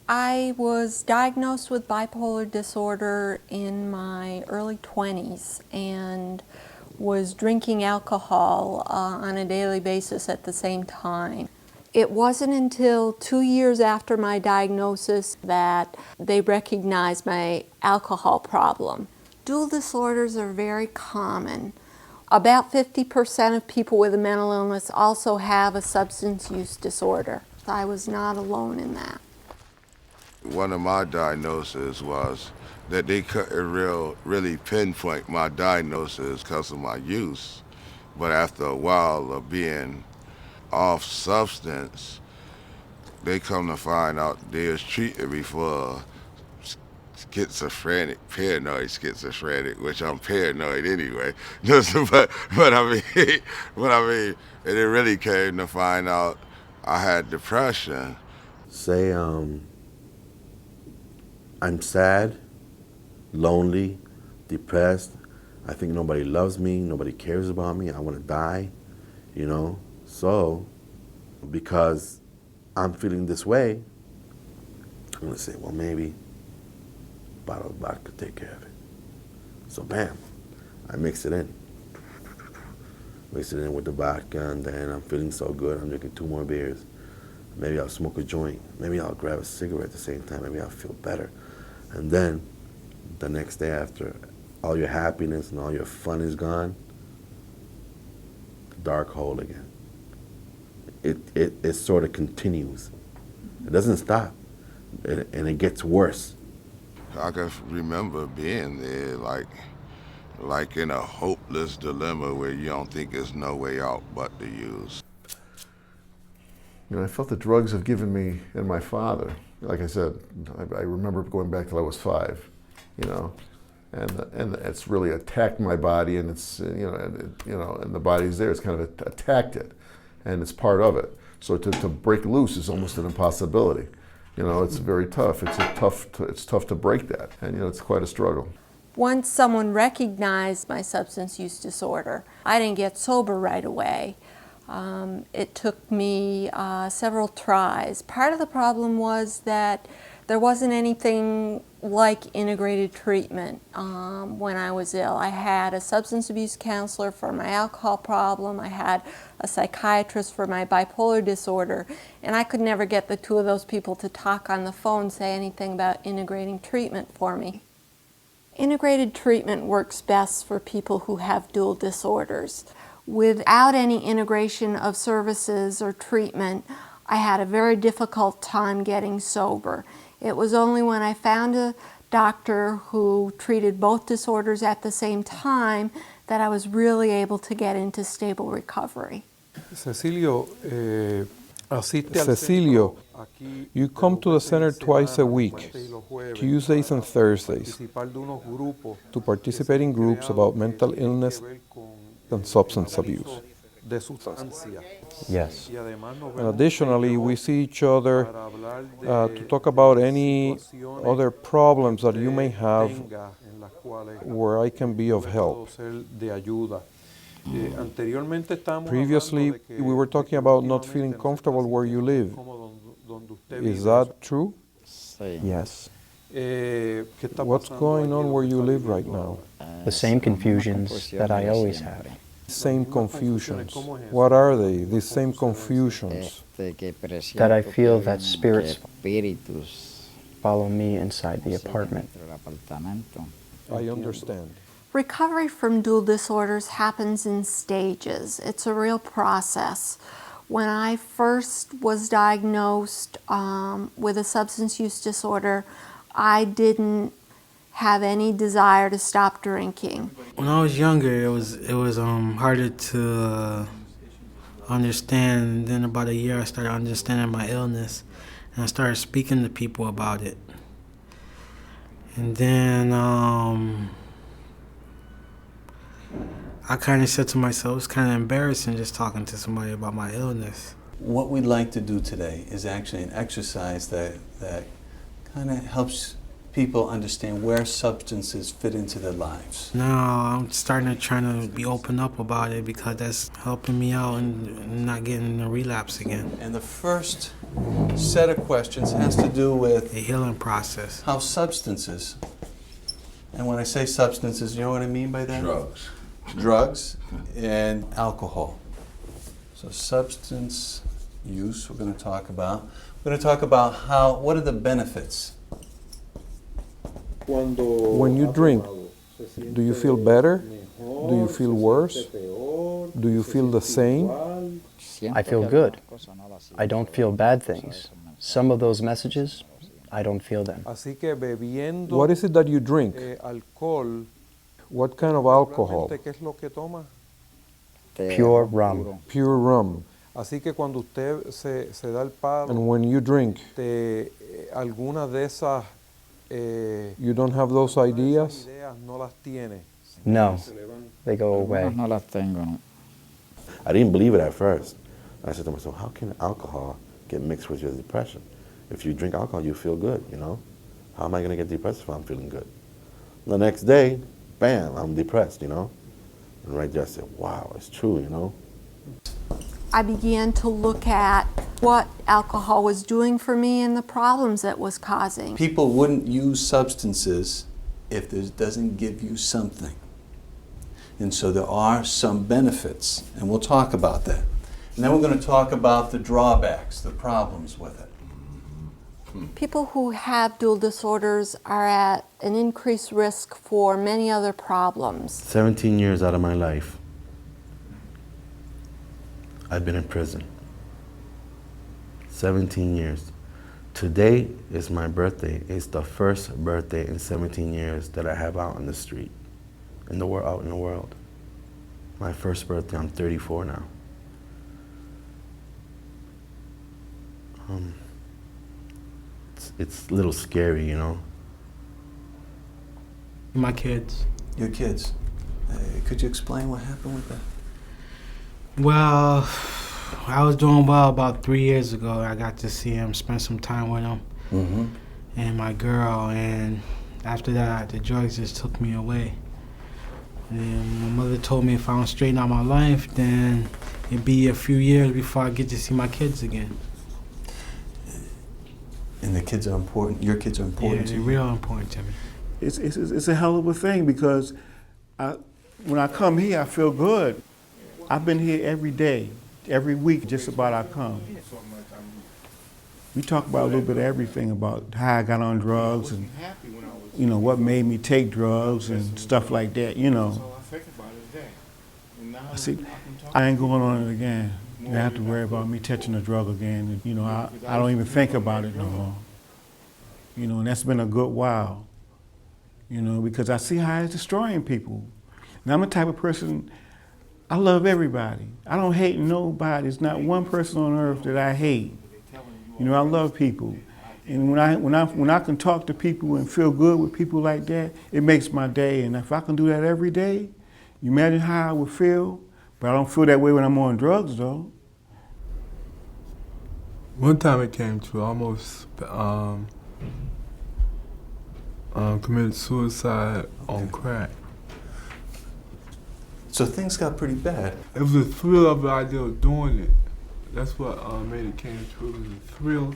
I was diagnosed with bipolar disorder in my early 20s and was drinking alcohol on a daily basis at the same time. It wasn't until 2 years after my diagnosis that they recognized my alcohol problem. Dual disorders are very common. About 50% of people with a mental illness also have a substance use disorder. I was not alone in that. One of my diagnoses was that they couldn't really pinpoint my diagnosis because of my use. But after a while of being off substance, they come to find out they was treating me for paranoid schizophrenic, which I'm paranoid anyway. but I mean, and it really came to find out I had depression. Say, I'm sad, lonely, depressed. I think nobody loves me, nobody cares about me. I want to die, you know. So, because I'm feeling this way, I'm gonna say, well, maybe a bottle of vodka could take care of it. So, bam, I mix it in. Mix it in with the vodka, and then I'm feeling so good, I'm drinking 2 more beers. Maybe I'll smoke a joint. Maybe I'll grab a cigarette at the same time. Maybe I'll feel better. And then, the next day after, all your happiness and all your fun is gone, the dark hole again. It sort of continues. It doesn't stop, and it gets worse. I can remember being there like in a hopeless dilemma where you don't think there's no way out but to use. You know, I felt the drugs have given me, and my father, like I said, I remember going back till I was 5, you know, and it's really attacked my body, and it's, and the body's there, it's kind of attacked it, and it's part of it. So to break loose is almost an impossibility. You know, it's very tough. It's tough to break that, and it's quite a struggle. Once someone recognized my substance use disorder, I didn't get sober right away. It took me several tries. Part of the problem was that there wasn't anything like integrated treatment when I was ill. I had a substance abuse counselor for my alcohol problem, I had a psychiatrist for my bipolar disorder, and I could never get the 2 of those people to talk on the phone, say anything about integrating treatment for me. Integrated treatment works best for people who have dual disorders. Without any integration of services or treatment, I had a very difficult time getting sober. It was only when I found a doctor who treated both disorders at the same time that I was really able to get into stable recovery. Cecilio, you come to the center twice a week, Tuesdays and Thursdays, to participate in groups about mental illness and substance abuse. Yes. And additionally, we see each other to talk about any other problems that you may have where I can be of help. Previously, we were talking about not feeling comfortable where you live. Is that true? Yes. What's going on where you live right now? The same confusions that I always have. Same confusions. What are they, these same confusions? That I feel that spirits follow me inside the apartment. I understand. Recovery from dual disorders happens in stages. It's a real process. When I first was diagnosed with a substance use disorder, I didn't have any desire to stop drinking. When I was younger, it was harder to understand. And then about a year, I started understanding my illness, and I started speaking to people about it. And then I kind of said to myself, it's kind of embarrassing just talking to somebody about my illness. What we'd like to do today is actually an exercise that kind of helps people understand where substances fit into their lives? Now I'm starting to try to be open up about it because that's helping me out and not getting a relapse again. And the first set of questions has to do with The healing process. how substances, and when I say substances, you know what I mean by that? Drugs. Drugs and alcohol. So substance use, we're going to talk about. We're going to talk about what are the benefits? When you drink, do you feel better? Do you feel worse? Do you feel the same? I feel good. I don't feel bad things. Some of those messages, I don't feel them. What is it that you drink? What kind of alcohol? Pure rum. Pure rum. And when you drink, you don't have those ideas? No, they go away. No las tengo, no. I didn't believe it at first. I said to myself, how can alcohol get mixed with your depression? If you drink alcohol, you feel good, you know? How am I going to get depressed if I'm feeling good? The next day, bam, I'm depressed, you know? And right there I said, wow, it's true, you know? I began to look at what alcohol was doing for me and the problems it was causing. People wouldn't use substances if it doesn't give you something. And so there are some benefits, and we'll talk about that. And then we're going to talk about the drawbacks, the problems with it. People who have dual disorders are at an increased risk for many other problems. 17 years out of my life, I've been in prison. 17 years. Today is my birthday. It's the first birthday in 17 years that I have out in the street, out in the world. My first birthday, I'm 34 now. It's a little scary, you know? My kids. Your kids. Could you explain what happened with that? Well, I was doing well about 3 years ago. I got to see him, spend some time with him, and my girl. And after that, the drugs just took me away. And my mother told me if I don't straighten out my life, then it'd be a few years before I get to see my kids again. And the kids are important. Your kids are important to they're you. real important to me. It's a hell of a thing because when I come here, I feel good. I've been here every day, every week, just about I come. We talk about a little bit of everything about how I got on drugs and, you know, what made me take drugs and stuff like that, you know. See, I ain't going on it again. You don't have to worry about me touching a drug again. You know, I don't even think about it no more. You know, and that's been a good while, you know, because I see how it's destroying people. And I'm the type of person, I love everybody. I don't hate nobody. There's not one person on earth that I hate. You know, I love people. And when I can talk to people and feel good with people like that, it makes my day. And if I can do that every day, you imagine how I would feel? But I don't feel that way when I'm on drugs, though. One time it came to almost committed suicide on crack. So things got pretty bad. It was a thrill of the idea of doing it. That's what made it came true. It was a thrill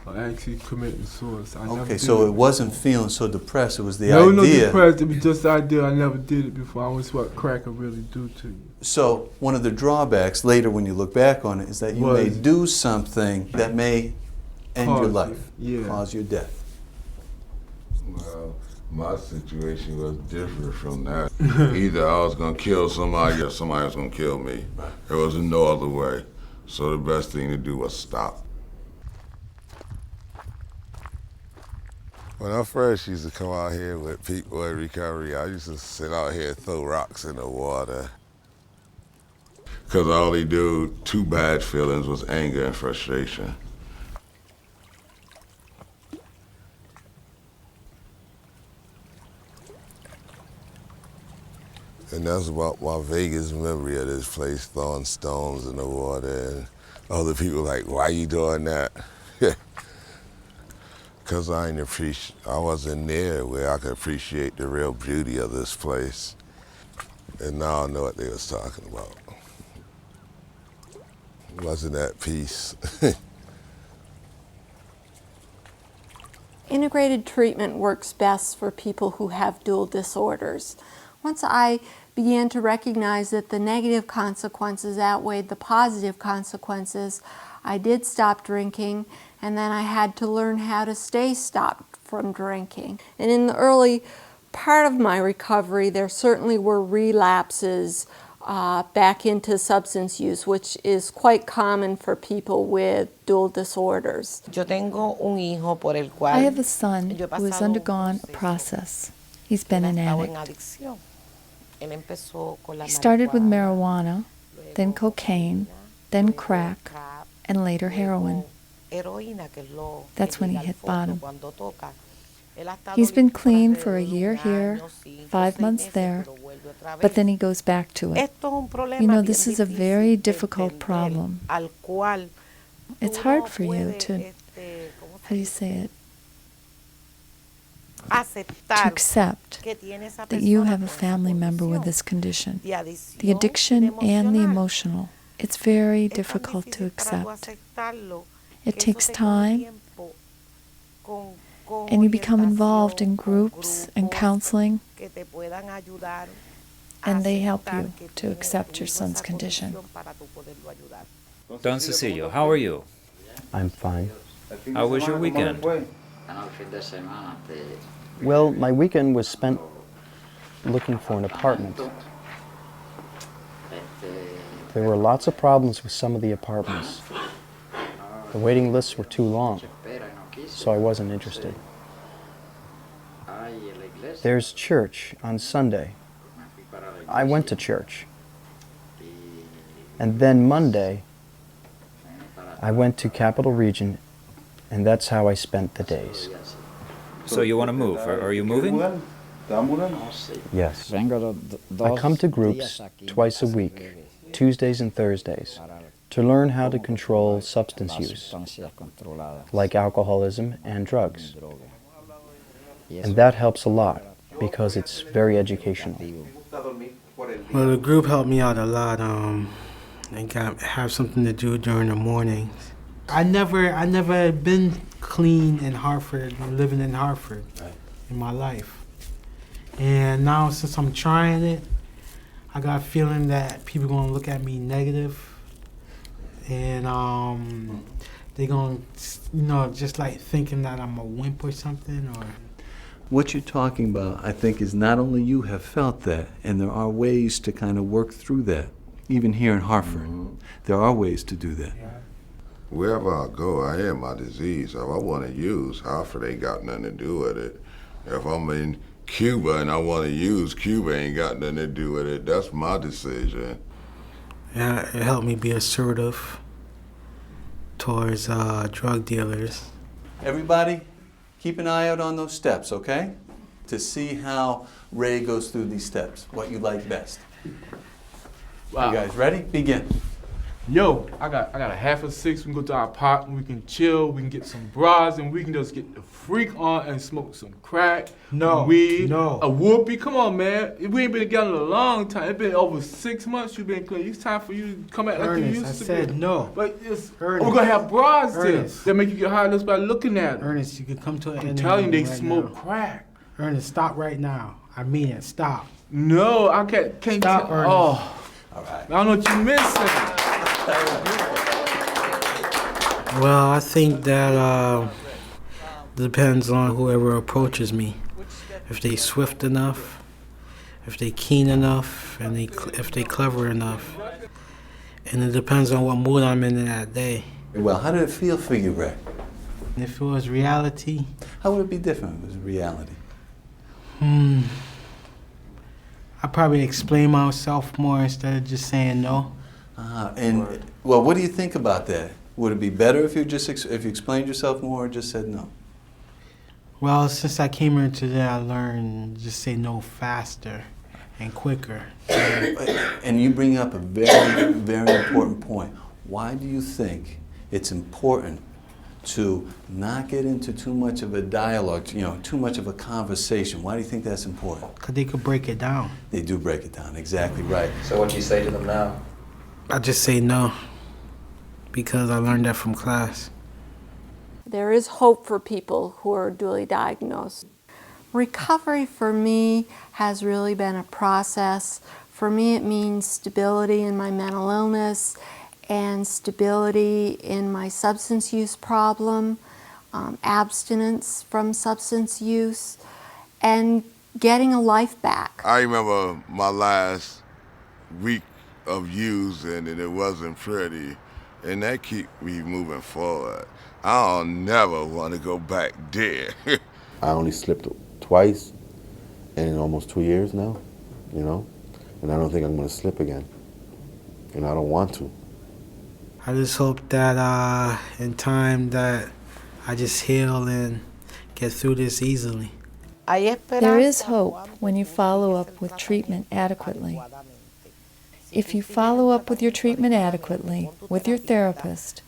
of actually committing suicide. Okay, so it wasn't feeling so depressed. It was the no, idea. No, depressed. It was just the idea. I never did it before. I was what crack could really do to you. So one of the drawbacks later when you look back on it is that you may do something that may end your life, cause your death. Well, my situation was different from that. Either I was going to kill somebody or somebody was going to kill me. There was no other way. So the best thing to do was stop. When I first used to come out here with people in recovery, I used to sit out here and throw rocks in the water. Because all they do, two bad feelings was anger and frustration. And that's about my Vegas memory of this place, throwing stones in the water. And other people like, why you doing that? Because I wasn't there where I could appreciate the real beauty of this place. And now I know what they was talking about. Wasn't at peace. Integrated treatment works best for people who have dual disorders. Once I began to recognize that the negative consequences outweighed the positive consequences, I did stop drinking, and then I had to learn how to stay stopped from drinking. And in the early part of my recovery, there certainly were relapses back into substance use, which is quite common for people with dual disorders. I have a son who has undergone a process. He's been an addict. He started with marijuana, then cocaine, then crack, and later heroin. That's when he hit bottom. He's been clean for a year here, 5 months there, but then he goes back to it. You know, this is a very difficult problem. It's hard for you to, how do you say it? To accept that you have a family member with this condition. The addiction and the emotional. It's very difficult to accept. It takes time, and you become involved in groups and counseling, and they help you to accept your son's condition. Don Cecilio, how are you? I'm fine. How was your weekend? Well, my weekend was spent looking for an apartment. There were lots of problems with some of the apartments. The waiting lists were too long, so I wasn't interested. There's church on Sunday. I went to church. And then Monday, I went to Capital Region, and that's how I spent the days. So you want to move? Are you moving? Yes. I come to groups twice a week, Tuesdays and Thursdays, to learn how to control substance use, like alcoholism and drugs. And that helps a lot because it's very educational. Well, the group helped me out a lot. And have something to do during the mornings. I never had been clean in Hartford, living in Hartford in my life. And now since I'm trying it, I got a feeling that people are gonna look at me negative, and they're gonna, just like thinking that I'm a wimp or something. Or What you're talking about, I think, is not only you have felt that, and there are ways to kind of work through that. Even here in Hartford, there are ways to do that. Wherever I go, I have my disease. If I want to use, Hartford ain't got nothing to do with it. If I'm in Cuba and I want to use, Cuba ain't got nothing to do with it. That's my decision. yeah, it helped me be assertive towards drug dealers. Everybody, keep an eye out on those steps, okay? To see how Ray goes through these steps, what you like best. Wow. You guys ready? Begin. Yo, I got a half a six. We can go to our park and we can chill. We can get some bras and we can just get the freak on and smoke some crack, weed, a whoopee. Come on, man. We ain't been together in a long time. It's been over 6 months. You've been clean. It's time for you to come back like you used to. I said no. But we're gonna have bras there that make you get high just by looking at them. Ernest, you can come to an I'm telling you, they right smoke now. crack. Ernest, stop right now. I mean it. Stop. No, I can't Stop, Ernest. Oh, all right. I don't know what you're missing. Well, I think that depends on whoever approaches me. If they swift enough, if they keen enough, and if they clever enough. And it depends on what mood I'm in that day. Well, how did it feel for you, Ray? If it was reality, How would it be different if it was reality? I'd probably explain myself more instead of just saying no. Well, what do you think about that? Would it be better if you just if you explained yourself more or just said no? Well, since I came here today, I learned just say no faster and quicker. And you bring up a very, very important point. Why do you think it's important to not get into too much of a dialogue, you know, too much of a conversation. Why do you think that's important? Because they could break it down. They do break it down, exactly right. So what do you say to them now? I just say no, because I learned that from class. There is hope for people who are dually diagnosed. Recovery for me has really been a process. For me, it means stability in my mental illness and stability in my substance use problem, abstinence from substance use, and getting a life back. I remember my last week of using, and it wasn't pretty, and that kept me moving forward. I'll never want to go back there. I only slipped twice in almost 2 years now, you know, and I don't think I'm going to slip again, and I don't want to. I just hope that in time that I just heal and get through this easily. There is hope when you follow up with treatment adequately. If you follow up with your treatment adequately with your therapist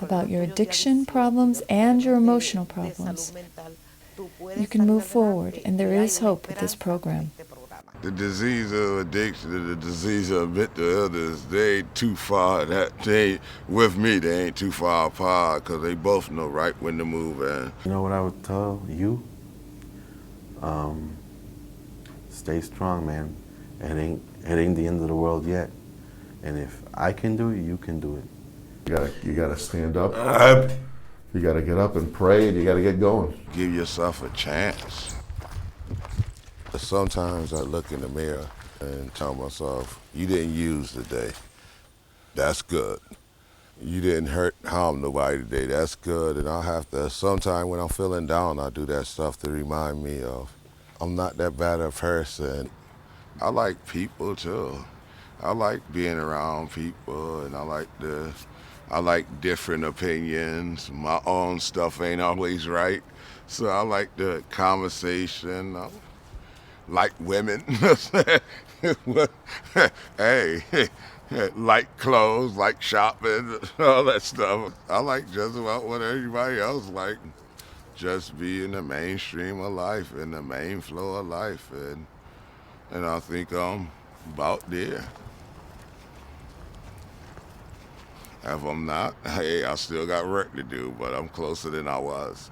about your addiction problems and your emotional problems, you can move forward, and there is hope with this program. The disease of addiction and the disease of mental illness, they ain't too far. With me, they ain't too far apart because they both know right when to move in. You know what I would tell you? Stay strong, man. It ain't the end of the world yet. And if I can do it, you can do it. You gotta stand up. You gotta get up and pray, and you gotta get going. Give yourself a chance. Sometimes I look in the mirror and tell myself, you didn't use today. That's good. You didn't harm nobody today. That's good. And I'll have to, sometime when I'm feeling down, I'll do that stuff to remind me of I'm not that bad a person. I like people too. I like being around people, and I like different opinions. My own stuff ain't always right. So I like the conversation. I like women. Hey, like clothes, like shopping, all that stuff. I like just about what everybody else like. Just be in the mainstream of life, in the main flow of life. And I think I'm about there. If I'm not, hey, I still got work to do, but I'm closer than I was.